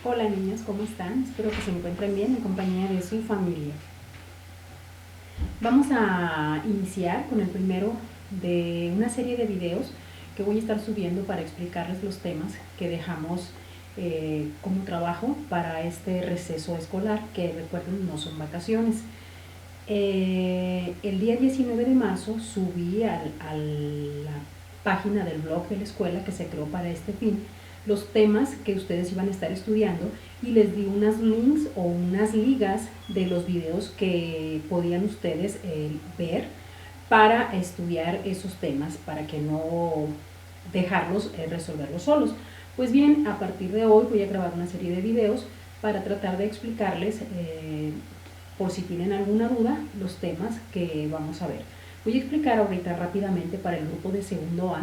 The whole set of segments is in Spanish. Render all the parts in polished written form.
Hola niños, ¿cómo están? Espero que se encuentren bien en compañía de su familia. Vamos a iniciar con el primero de una serie de videos que voy a estar subiendo para explicarles los temas que dejamos como trabajo para este receso escolar, que recuerden no son vacaciones. El día 19 de marzo subí a la página del blog de la escuela que se creó para este fin los temas que ustedes iban a estar estudiando y les di unas links o unas ligas de los videos que podían ustedes ver para estudiar esos temas, para que no dejarlos resolverlos solos. Pues bien, a partir de hoy voy a grabar una serie de videos para tratar de explicarles, por si tienen alguna duda, los temas que vamos a ver. Voy a explicar ahorita rápidamente para el grupo de segundo A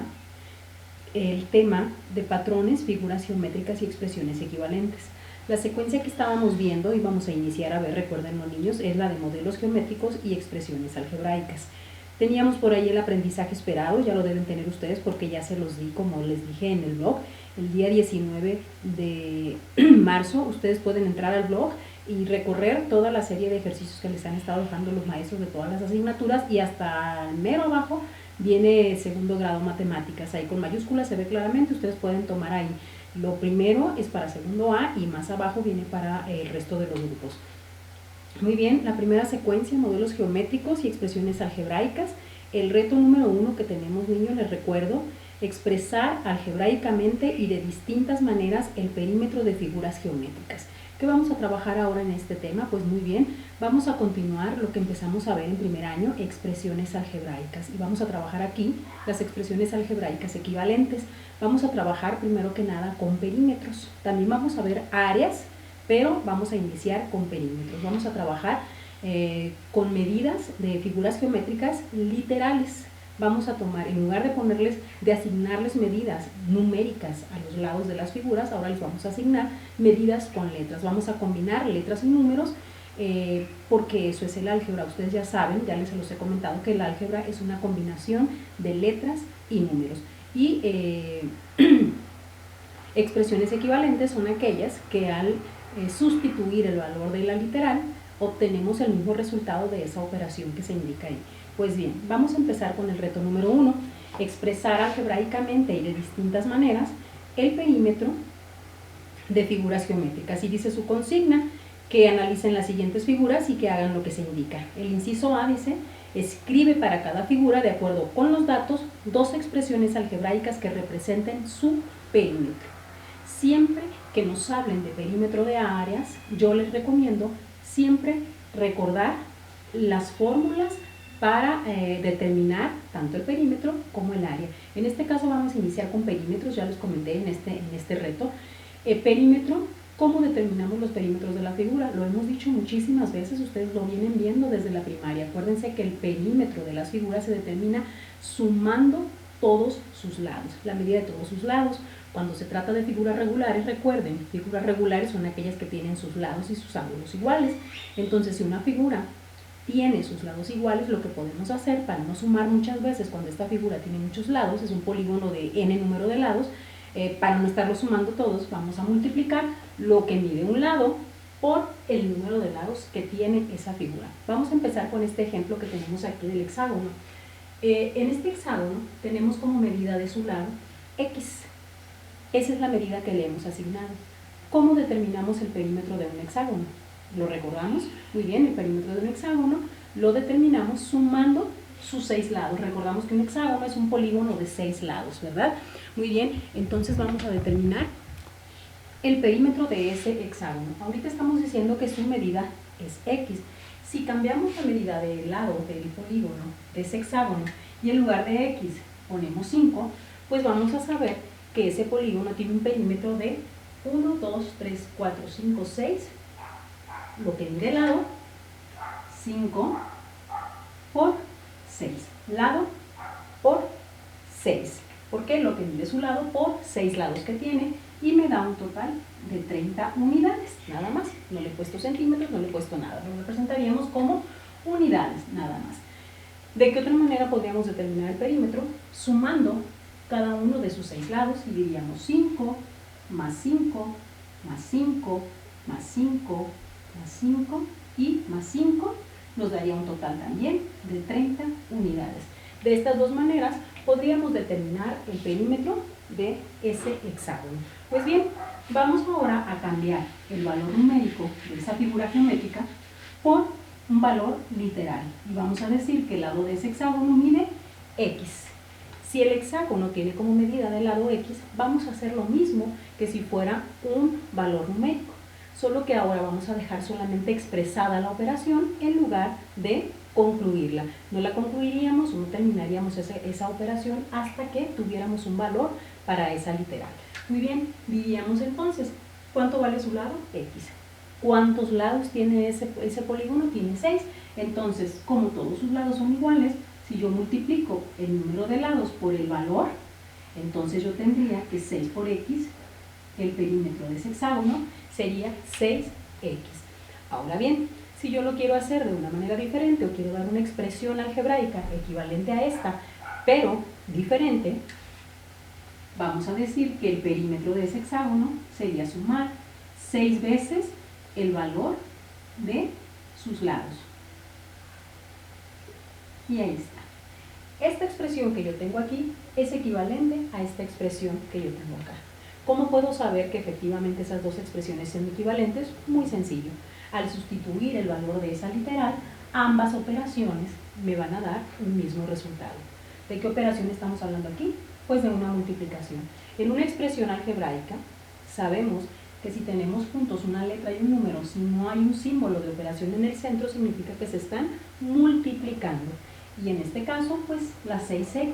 el tema de patrones, figuras geométricas y expresiones equivalentes. La secuencia que estábamos viendo y vamos a iniciar a ver, recuerden los niños, es la de modelos geométricos y expresiones algebraicas. Teníamos por ahí el aprendizaje esperado, ya lo deben tener ustedes porque ya se los di, como les dije en el blog, el día 19 de marzo. Ustedes pueden entrar al blog y recorrer toda la serie de ejercicios que les han estado dejando los maestros de todas las asignaturas, y hasta el mero abajo viene segundo grado matemáticas, ahí con mayúsculas se ve claramente, ustedes pueden tomar ahí. Lo primero es para segundo A y más abajo viene para el resto de los grupos. Muy bien, la primera secuencia, modelos geométricos y expresiones algebraicas. El reto número 1 que tenemos, niños, les recuerdo, expresar algebraicamente y de distintas maneras el perímetro de figuras geométricas. ¿Qué vamos a trabajar ahora en este tema? Pues muy bien, vamos a continuar lo que empezamos a ver en primer año, expresiones algebraicas, y vamos a trabajar aquí las expresiones algebraicas equivalentes. Vamos a trabajar primero que nada con perímetros, también vamos a ver áreas, pero vamos a iniciar con perímetros. Vamos a trabajar con medidas de figuras geométricas literales. Vamos a tomar, en lugar de asignarles medidas numéricas a los lados de las figuras, ahora les vamos a asignar medidas con letras. Vamos a combinar letras y números, porque eso es el álgebra. Ustedes ya saben, ya les los he comentado, que el álgebra es una combinación de letras y números. Y expresiones equivalentes son aquellas que al sustituir el valor de la literal obtenemos el mismo resultado de esa operación que se indica ahí. Pues bien, vamos a empezar con el reto número 1, expresar algebraicamente y de distintas maneras el perímetro de figuras geométricas. Y dice su consigna que analicen las siguientes figuras y que hagan lo que se indica. El inciso A dice: escribe para cada figura, de acuerdo con los datos, dos expresiones algebraicas que representen su perímetro. Siempre que nos hablen de perímetro de áreas, yo les recomiendo siempre recordar las fórmulas para determinar tanto el perímetro como el área. En este caso vamos a iniciar con perímetros, ya les comenté en este reto. Perímetro, ¿cómo determinamos los perímetros de la figura? Lo hemos dicho muchísimas veces, ustedes lo vienen viendo desde la primaria. Acuérdense que el perímetro de las figuras se determina sumando todos sus lados, la medida de todos sus lados. Cuando se trata de figuras regulares, recuerden, figuras regulares son aquellas que tienen sus lados y sus ángulos iguales. Entonces, si una figura tiene sus lados iguales, lo que podemos hacer para no sumar muchas veces cuando esta figura tiene muchos lados, es un polígono de n número de lados, para no estarlo sumando todos, vamos a multiplicar lo que mide un lado por el número de lados que tiene esa figura. Vamos a empezar con este ejemplo que tenemos aquí del hexágono. En este hexágono tenemos como medida de su lado x. Esa es la medida que le hemos asignado. ¿Cómo determinamos el perímetro de un hexágono? ¿Lo recordamos? Muy bien, el perímetro de un hexágono lo determinamos sumando sus 6 lados. Recordamos que un hexágono es un polígono de 6 lados, ¿verdad? Muy bien, entonces vamos a determinar el perímetro de ese hexágono. Ahorita estamos diciendo que su medida es x. Si cambiamos la medida del lado del polígono de ese hexágono y en lugar de x ponemos 5, pues vamos a saber que ese polígono tiene un perímetro de 1, 2, 3, 4, 5, 6, lo que mide el lado, 5 por 6, lado por 6, porque lo que mide su lado por 6 lados que tiene, y me da un total de 30 unidades, nada más. No le he puesto centímetros, no le he puesto nada, lo representaríamos como unidades, nada más. ¿De qué otra manera podríamos determinar el perímetro? Sumando cada uno de sus 6 lados, y diríamos 5 más 5 más 5, más 5, más 5 y más 5 nos daría un total también de 30 unidades. De estas dos maneras podríamos determinar el perímetro de ese hexágono. Pues bien, vamos ahora a cambiar el valor numérico de esa figura geométrica por un valor literal. Y vamos a decir que el lado de ese hexágono mide X. Si el hexágono tiene como medida del lado X, vamos a hacer lo mismo que si fuera un valor numérico. Solo que ahora vamos a dejar solamente expresada la operación en lugar de concluirla. No la concluiríamos o no terminaríamos esa operación hasta que tuviéramos un valor para esa literal. Muy bien, diríamos entonces, ¿cuánto vale su lado? X. ¿Cuántos lados tiene ese polígono? Tiene 6. Entonces, como todos sus lados son iguales, si yo multiplico el número de lados por el valor, entonces yo tendría que 6 por X, el perímetro de ese hexágono, sería 6X. Ahora bien, si yo lo quiero hacer de una manera diferente o quiero dar una expresión algebraica equivalente a esta, pero diferente, vamos a decir que el perímetro de ese hexágono sería sumar 6 veces el valor de sus lados. Y ahí está. Esta expresión que yo tengo aquí es equivalente a esta expresión que yo tengo acá. ¿Cómo puedo saber que efectivamente esas dos expresiones son equivalentes? Muy sencillo. Al sustituir el valor de esa literal, ambas operaciones me van a dar un mismo resultado. ¿De qué operación estamos hablando aquí? Pues de una multiplicación. En una expresión algebraica sabemos que si tenemos juntos una letra y un número, si no hay un símbolo de operación en el centro, significa que se están multiplicando. Y en este caso, pues las 6x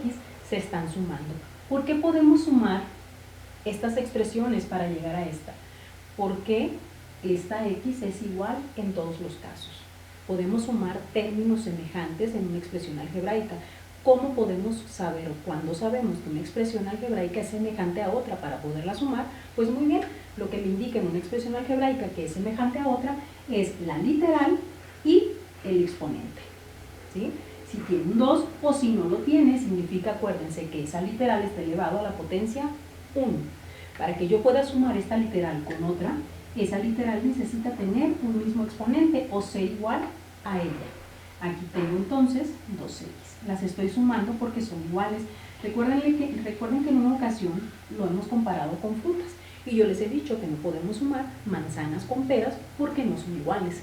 se están sumando. ¿Por qué podemos sumar estas expresiones para llegar a esta? Porque esta x es igual en todos los casos. Podemos sumar términos semejantes en una expresión algebraica. ¿Cómo podemos saber o cuándo sabemos que una expresión algebraica es semejante a otra para poderla sumar? Pues muy bien, lo que me indica en una expresión algebraica que es semejante a otra es la literal y el exponente, ¿sí? Si tiene un 2 o si no lo tiene, significa, acuérdense, que esa literal está elevado a la potencia 1. Para que yo pueda sumar esta literal con otra, esa literal necesita tener un mismo exponente o ser igual a ella. Aquí tengo entonces 2x. Las estoy sumando porque son iguales. Recuerden que en una ocasión lo hemos comparado con frutas y yo les he dicho que no podemos sumar manzanas con peras porque no son iguales.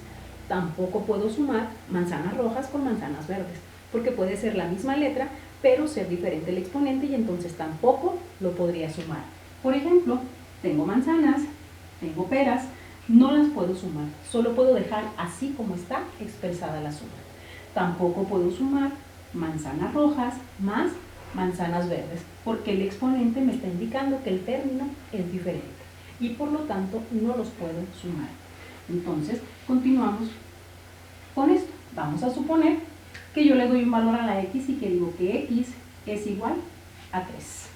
Tampoco puedo sumar manzanas rojas con manzanas verdes porque puede ser la misma letra pero ser diferente el exponente y entonces tampoco lo podría sumar. Por ejemplo, tengo manzanas, tengo peras, no las puedo sumar, solo puedo dejar así como está expresada la suma. Tampoco puedo sumar manzanas rojas más manzanas verdes, porque el exponente me está indicando que el término es diferente y por lo tanto no los puedo sumar. Entonces, continuamos con esto. Vamos a suponer que yo le doy un valor a la x y que digo que x es igual a 3.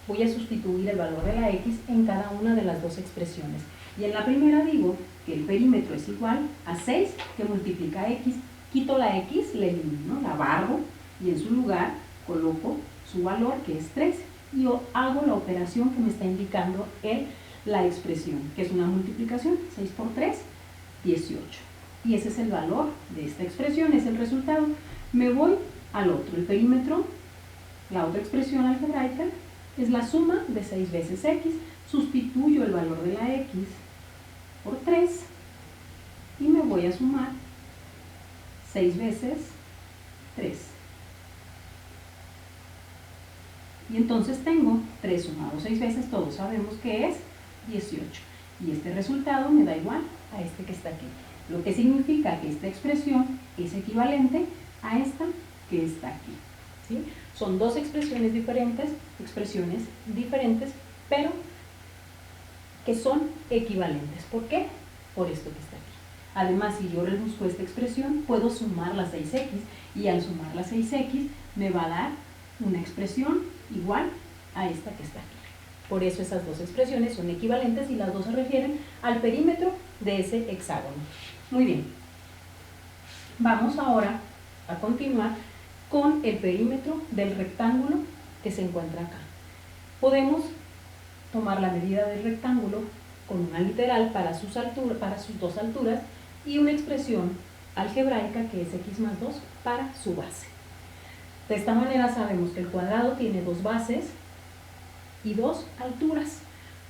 Voy a sustituir el valor de la x en cada una de las dos expresiones. Y en la primera digo que el perímetro es igual a 6 que multiplica x. Quito la x, la elimino, la barro y en su lugar coloco su valor que es 3 y yo hago la operación que me está indicando la expresión, que es una multiplicación, 6 por 3, 18. Y ese es el valor de esta expresión, es el resultado. Me voy al otro, el perímetro, la otra expresión algebraica, es la suma de 6 veces x, sustituyo el valor de la x por 3 y me voy a sumar 6 veces 3. Y entonces tengo 3 sumado 6 veces, todos sabemos que es 18. Y este resultado me da igual a este que está aquí. Lo que significa que esta expresión es equivalente a esta que está aquí. ¿Sí? Son dos expresiones diferentes, pero que son equivalentes. ¿Por qué? Por esto que está aquí. Además, si yo reduzco esta expresión, puedo sumar las 6x y al sumar las 6x me va a dar una expresión igual a esta que está aquí. Por eso esas dos expresiones son equivalentes y las dos se refieren al perímetro de ese hexágono. Muy bien. Vamos ahora a continuar con el perímetro del rectángulo que se encuentra acá. Podemos tomar la medida del rectángulo con una literal para sus dos alturas y una expresión algebraica que es x más 2 para su base. De esta manera sabemos que el cuadrado tiene dos bases y dos alturas.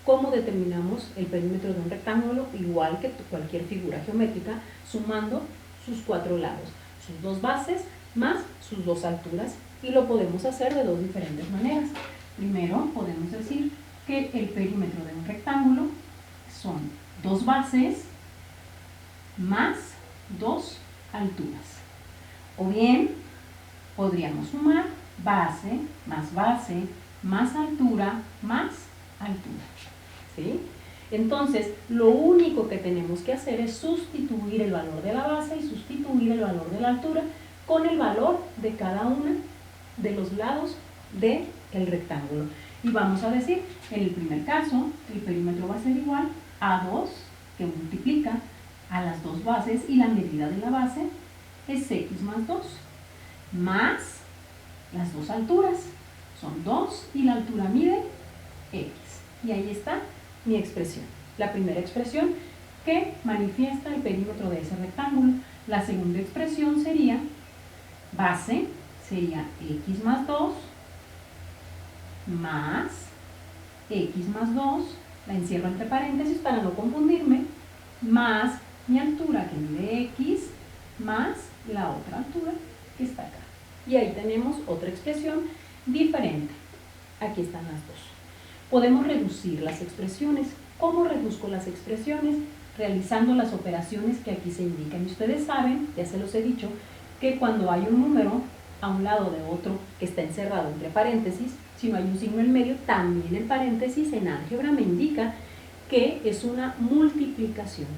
¿Cómo determinamos el perímetro de un rectángulo? Igual que cualquier figura geométrica, sumando sus cuatro lados, sus dos bases más sus dos alturas, y lo podemos hacer de dos diferentes maneras. Primero, podemos decir que el perímetro de un rectángulo son dos bases más dos alturas. O bien, podríamos sumar base más altura más altura. ¿Sí? Entonces, lo único que tenemos que hacer es sustituir el valor de la base y sustituir el valor de la altura con el valor de cada uno de los lados del rectángulo. Y vamos a decir, en el primer caso, el perímetro va a ser igual a 2, que multiplica a las dos bases, y la medida de la base es x más 2, más las dos alturas, son 2 y la altura mide x. Y ahí está mi expresión. La primera expresión que manifiesta el perímetro de ese rectángulo. La segunda expresión sería base, sería x más 2 más x más 2, la encierro entre paréntesis para no confundirme, más mi altura que mide x más la otra altura que está acá. Y ahí tenemos otra expresión diferente. Aquí están las dos. Podemos reducir las expresiones. ¿Cómo reduzco las expresiones? Realizando las operaciones que aquí se indican. Ustedes saben, ya se los he dicho, que cuando hay un número a un lado de otro que está encerrado entre paréntesis, si no hay un signo en medio, también el paréntesis en álgebra me indica que es una multiplicación.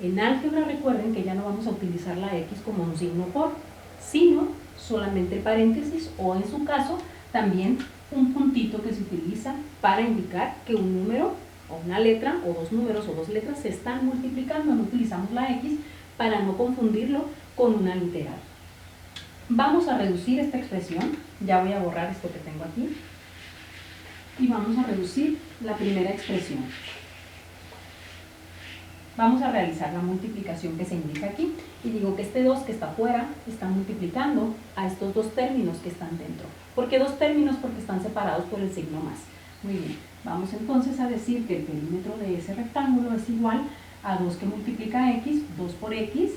En álgebra recuerden que ya no vamos a utilizar la x como un signo por, sino solamente el paréntesis, o en su caso también un puntito que se utiliza para indicar que un número o una letra o dos números o dos letras se están multiplicando. No utilizamos la x para no confundirlo con una literal. Vamos a reducir esta expresión. Ya voy a borrar esto que tengo aquí y vamos a reducir la primera expresión. Vamos a realizar la multiplicación que se indica aquí y digo que este 2 que está afuera está multiplicando a estos dos términos que están dentro. ¿Por qué dos términos? Porque están separados por el signo más. Muy bien, vamos entonces a decir que el perímetro de ese rectángulo es igual a 2 que multiplica x, 2 por x,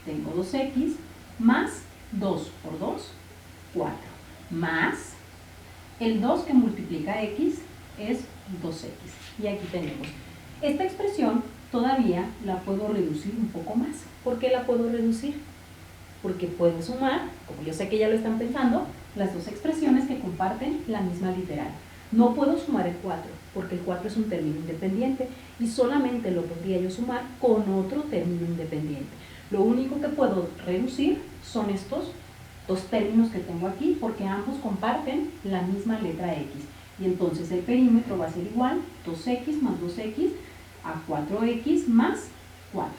tengo 2x, más 2 por 2, 4, más el 2 que multiplica x es 2x. Y aquí tenemos esta expresión. Todavía la puedo reducir un poco más. ¿Por qué la puedo reducir? Porque puedo sumar, como yo sé que ya lo están pensando, las dos expresiones que comparten la misma literal. No puedo sumar el 4, porque el 4 es un término independiente y solamente lo podría yo sumar con otro término independiente. Lo único que puedo reducir son estos dos términos que tengo aquí, porque ambos comparten la misma letra x. Y entonces el perímetro va a ser igual 2x más 2x a 4x más 4.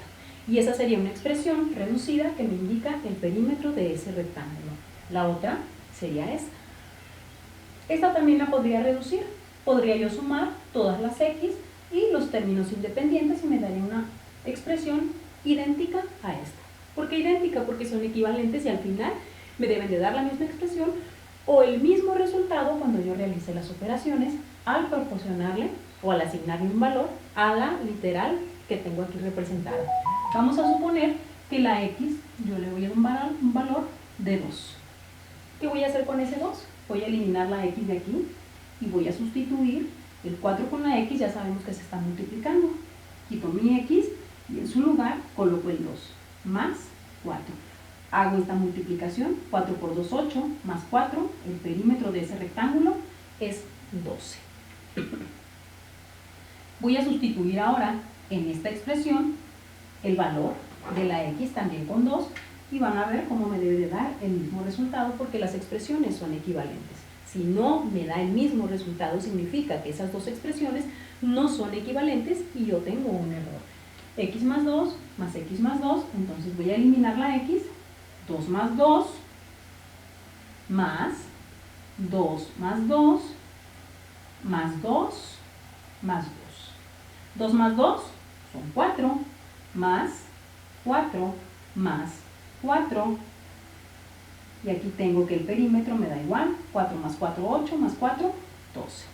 Y esa sería una expresión reducida que me indica el perímetro de ese rectángulo. La otra sería esta. Esta también la podría reducir. Podría yo sumar todas las x y los términos independientes y me daría una expresión idéntica a esta. ¿Por qué idéntica? Porque son equivalentes y al final me deben de dar la misma expresión o el mismo resultado cuando yo realice las operaciones al proporcionarle o al asignarle un valor a la literal que tengo aquí representada. Vamos a suponer que la x yo le voy a dar un valor de 2. ¿Qué voy a hacer con ese 2? Voy a eliminar la x de aquí y voy a sustituir el 4 con la x. Ya sabemos que se está multiplicando. Quito mi x y en su lugar coloco el 2 más 4. Hago esta multiplicación, 4 por 2, 8, más 4, el perímetro de ese rectángulo es 12. Voy a sustituir ahora en esta expresión el valor de la x también con 2 y van a ver cómo me debe de dar el mismo resultado porque las expresiones son equivalentes. Si no me da el mismo resultado significa que esas dos expresiones no son equivalentes y yo tengo un error. X más 2 más x más 2, entonces voy a eliminar la x, 2 más 2 más 2 más 2 más 2 más 2. 2 más 2 son 4, más 4, más 4. Y aquí tengo que el perímetro me da igual, 4 más 4, 8, más 4, 12.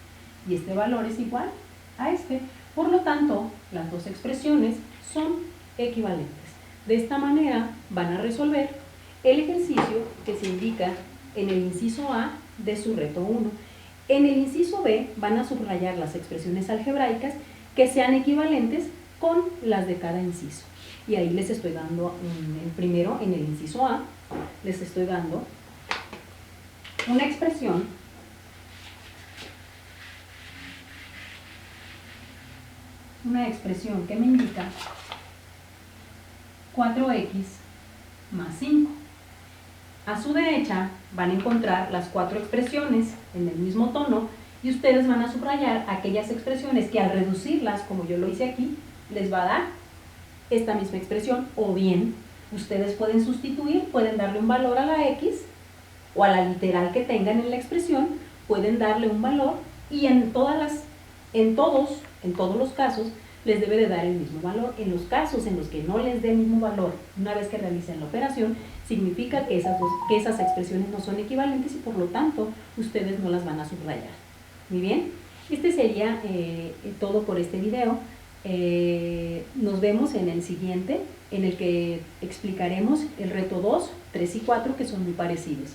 Y este valor es igual a este. Por lo tanto, las dos expresiones son equivalentes. De esta manera van a resolver el ejercicio que se indica en el inciso A de su reto 1. En el inciso B van a subrayar las expresiones algebraicas que sean equivalentes con las de cada inciso. Y ahí les estoy dando, primero en el inciso A, les estoy dando una expresión que me indica 4x más 5. A su derecha van a encontrar las 4 expresiones en el mismo tono y ustedes van a subrayar aquellas expresiones que al reducirlas, como yo lo hice aquí, les va a dar esta misma expresión, o bien ustedes pueden sustituir, pueden darle un valor a la x o a la literal que tengan en la expresión, pueden darle un valor y en todos los casos les debe de dar el mismo valor. En los casos en los que no les dé el mismo valor una vez que realicen la operación, significa que esas expresiones no son equivalentes y por lo tanto ustedes no las van a subrayar. Muy bien, este sería todo por este video. Nos vemos en el siguiente, en el que explicaremos el reto 2, 3 y 4, que son muy parecidos.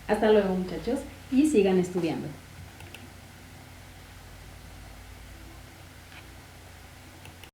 Hasta luego, muchachos, y sigan estudiando.